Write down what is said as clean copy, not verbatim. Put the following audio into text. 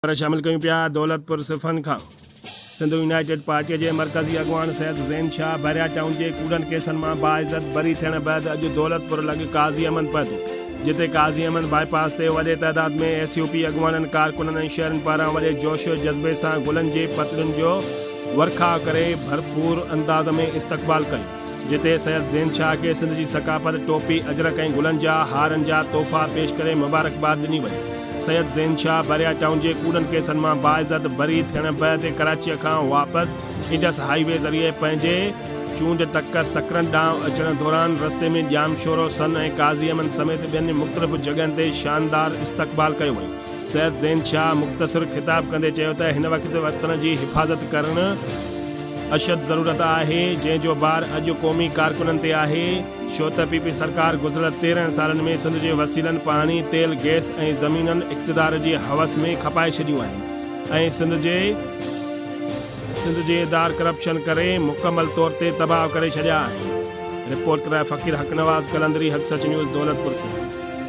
पर शामिल कयूं पिया दौलतपुर सिफ़न खां। सिंध यूनाइटेड पार्टीअ जे मरकज़ी अॻवान सैयद ज़ैन शाह बहरिया टाउन जे कूड़नि केसनि मां बाइज़त बरी थियण बैदि अॼु दौलतपुर लॻ काज़ी अमन पहुतो, जिते काज़ी अमन बाईपास ते वॾे तइदाद में SUP अॻवाननि कारकुननि ऐं शहरनि पारां वॾे जोश जज़्बे सां गुलनि जे पतड़ियुनि जो वर्खा करे भरपूर अंदाज़ में इस्तक़बाल कयो, जिते सैयद ज़ैन शाह खे सिंध जी सकाफ़त टोपी अजरक ऐं गुलनि जा हारनि जा तोहफ़ा पेश करे मुबारकबाद ॾिनी वई। सैयद ज़ैन शाह बहरिया टाउन जे कूड़नि केसनि मां बाइज़त बरी थियण बैदि कराचीअ खां वापसि इंडस हाईवे ज़रिए पंहिंजे चूंड तक सकरन ॾांहुं अचण दौरान रस्ते में ॼाम शोरो सन ऐं काज़ी अमन समेत ॿियनि मुख़्तलिफ़ जॻहियुनि ते शानदार इस्तक़बाल कयो वई। सैयद ज़ैन शाह मुख़्तसिर ख़िताब कंदे चयो त हिन वक़्तु वतन जी हिफ़ाज़त करणु अशद ज़रूरत आहे, जंहिंजो बार अॼु क़ौमी कारकुननि ते आहे, छो त PP सरकार गुज़िरियल 13 सालनि में सिंध जे वसीलनि पाणी, तेल, गैस ऐं ज़मीननि इक़्तिदार जी हवस में खपाए छॾियूं आहिनि ऐं सिंध जे इदार करप्शन करे मुकमल तौर ते तबाह करे छॾिया आहिनि। रिपोर्ट कराए फ़कीर हक़ नवाज़, कलंदरी, हक़ सच न्यूज़, दौलतपुर से।